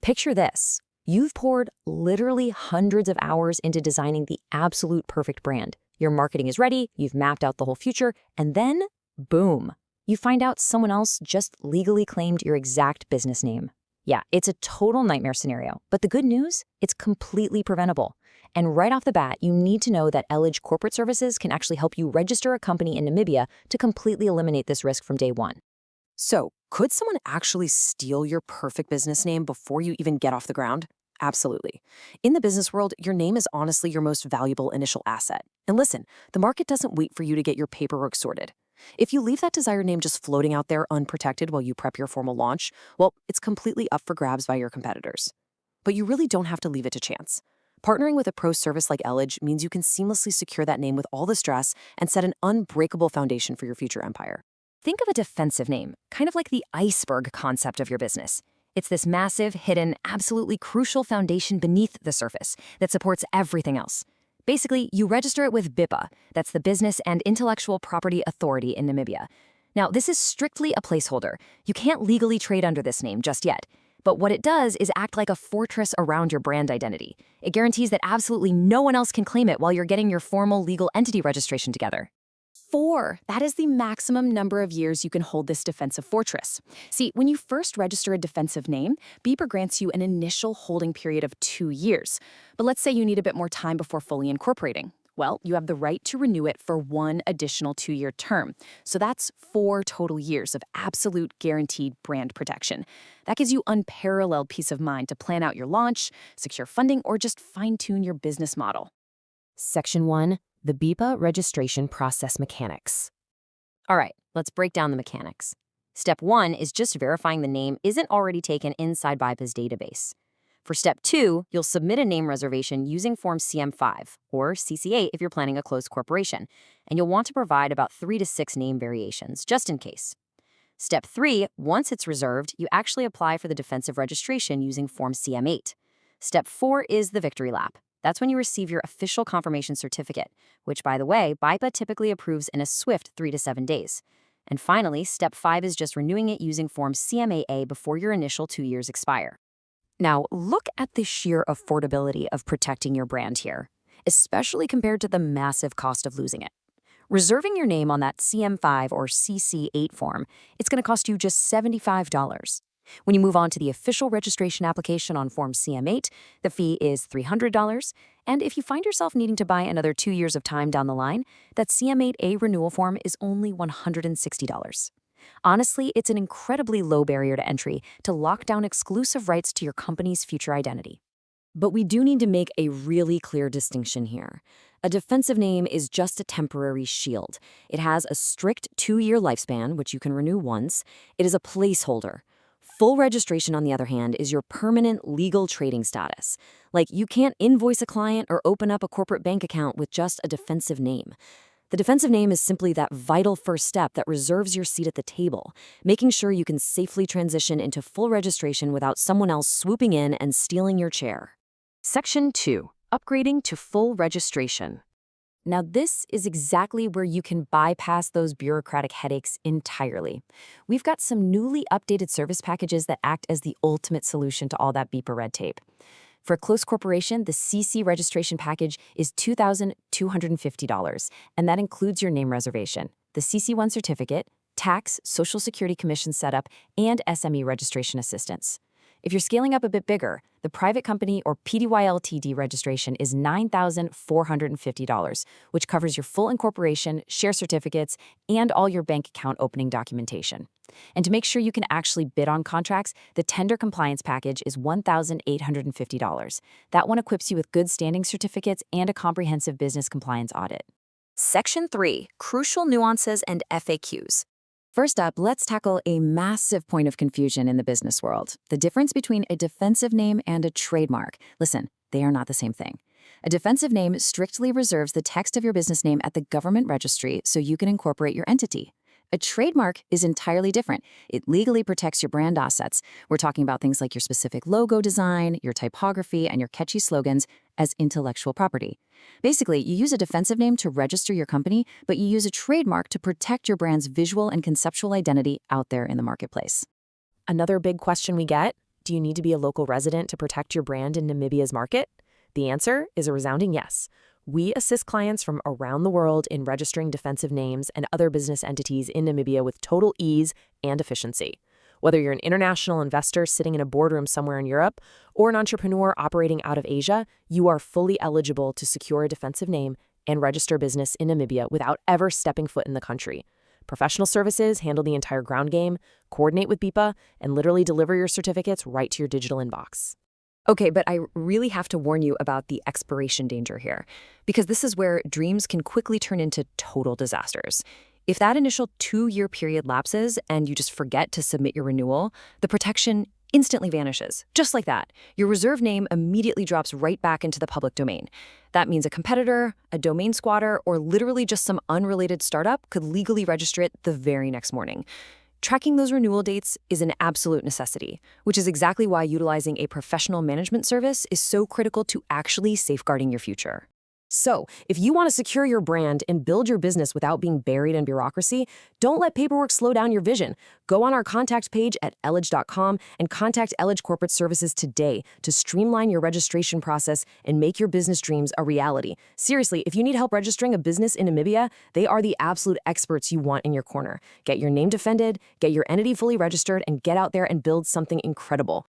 Picture this. You've poured literally hundreds of hours into designing the absolute perfect brand. Your marketing is ready, you've mapped out the whole future, and then, boom, you find out someone else just legally claimed your exact business name. Yeah, it's a total nightmare scenario, but the good news, it's completely preventable. And right off the bat, you need to know that Elidge Corporate Services can actually help you register a company in Namibia to completely eliminate this risk from day one. So, could someone actually steal your perfect business name before you even get off the ground? Absolutely. In the business world, your name is honestly your most valuable initial asset. And listen, the market doesn't wait for you to get your paperwork sorted. If you leave that desired name just floating out there unprotected while you prep your formal launch, well, it's completely up for grabs by your competitors. But you really don't have to leave it to chance. Partnering with a pro service like Elidge means you can seamlessly secure that name with all the stress and set an unbreakable foundation for your future empire. Think of a defensive name, kind of like the iceberg concept of your business. It's this massive, hidden, absolutely crucial foundation beneath the surface that supports everything else. Basically, you register it with BIPA, that's the Business and Intellectual Property Authority in Namibia. Now, this is strictly a placeholder. You can't legally trade under this name just yet. But what it does is act like a fortress around your brand identity. It guarantees that absolutely no one else can claim it while you're getting your formal legal entity registration together. 4. That is the maximum number of years you can hold this defensive fortress. See, when you first register a defensive name, BIPA grants you an initial holding period of 2 years. But let's say you need a bit more time before fully incorporating. Well, you have the right to renew it for one additional 2-year term. So that's 4 total years of absolute guaranteed brand protection. That gives you unparalleled peace of mind to plan out your launch, secure funding, or just fine-tune your business model. Section 1. The BIPA registration process mechanics. All right, let's break down the mechanics. Step 1 is just verifying the name isn't already taken inside BIPA's database. For Step 2, you'll submit a name reservation using Form CM5, or CC8 if you're planning a closed corporation, and you'll want to provide about 3 to 6 name variations, just in case. Step 3, once it's reserved, you actually apply for the defensive registration using Form CM8. Step 4 is the victory lap. That's when you receive your official confirmation certificate, which, by the way, BIPA typically approves in a swift 3 to 7 days. And finally, Step 5 is just renewing it using Form CMAA before your initial 2 years expire. Now, look at the sheer affordability of protecting your brand here, especially compared to the massive cost of losing it. Reserving your name on that CM5 or CC8 form, it's going to cost you just $75. When you move on to the official registration application on Form CM8, the fee is $300, and if you find yourself needing to buy another 2 years of time down the line, that CM8A renewal form is only $160. Honestly, it's an incredibly low barrier to entry to lock down exclusive rights to your company's future identity. But we do need to make a really clear distinction here. A defensive name is just a temporary shield. It has a strict 2-year lifespan, which you can renew once. It is a placeholder. Full registration, on the other hand, is your permanent legal trading status. Like, you can't invoice a client or open up a corporate bank account with just a defensive name. The defensive name is simply that vital first step that reserves your seat at the table, making sure you can safely transition into full registration without someone else swooping in and stealing your chair. Section 2. Upgrading to full registration. Now, this is exactly where you can bypass those bureaucratic headaches entirely. We've got some newly updated service packages that act as the ultimate solution to all that BIPA red tape. For a close corporation, the CC registration package is $2,250, and that includes your name reservation, the CC1 certificate, tax, Social Security Commission setup, and SME registration assistance. If you're scaling up a bit bigger, the private company or PDY-LTD registration is $9,450, which covers your full incorporation, share certificates, and all your bank account opening documentation. And to make sure you can actually bid on contracts, the tender compliance package is $1,850. That one equips you with good standing certificates and a comprehensive business compliance audit. Section 3. Crucial nuances and FAQs. First up, let's tackle a massive point of confusion in the business world: the difference between a defensive name and a trademark. Listen, they are not the same thing. A defensive name strictly reserves the text of your business name at the government registry so you can incorporate your entity. A trademark is entirely different. It legally protects your brand assets. We're talking about things like your specific logo design, your typography, and your catchy slogans as intellectual property. Basically, you use a defensive name to register your company, but you use a trademark to protect your brand's visual and conceptual identity out there in the marketplace. Another big question we get: Do you need to be a local resident to protect your brand in Namibia's market? The answer is a resounding yes. We assist clients from around the world in registering defensive names and other business entities in Namibia with total ease and efficiency. Whether you're an international investor sitting in a boardroom somewhere in Europe or an entrepreneur operating out of Asia, you are fully eligible to secure a defensive name and register business in Namibia without ever stepping foot in the country. Professional services handle the entire ground game, coordinate with BIPA, and literally deliver your certificates right to your digital inbox. Okay, but I really have to warn you about the expiration danger here, because this is where dreams can quickly turn into total disasters. If that initial 2-year period lapses and you just forget to submit your renewal, the protection instantly vanishes. Just like that. Your reserve name immediately drops right back into the public domain. That means a competitor, a domain squatter, or literally just some unrelated startup could legally register it the very next morning. Tracking those renewal dates is an absolute necessity, which is exactly why utilizing a professional management service is so critical to actually safeguarding your future. So, if you want to secure your brand and build your business without being buried in bureaucracy, don't let paperwork slow down your vision. Go on our contact page at elidge.com and contact Elidge Corporate Services today to streamline your registration process and make your business dreams a reality. Seriously, if you need help registering a business in Namibia, they are the absolute experts you want in your corner. Get your name defended, get your entity fully registered, and get out there and build something incredible.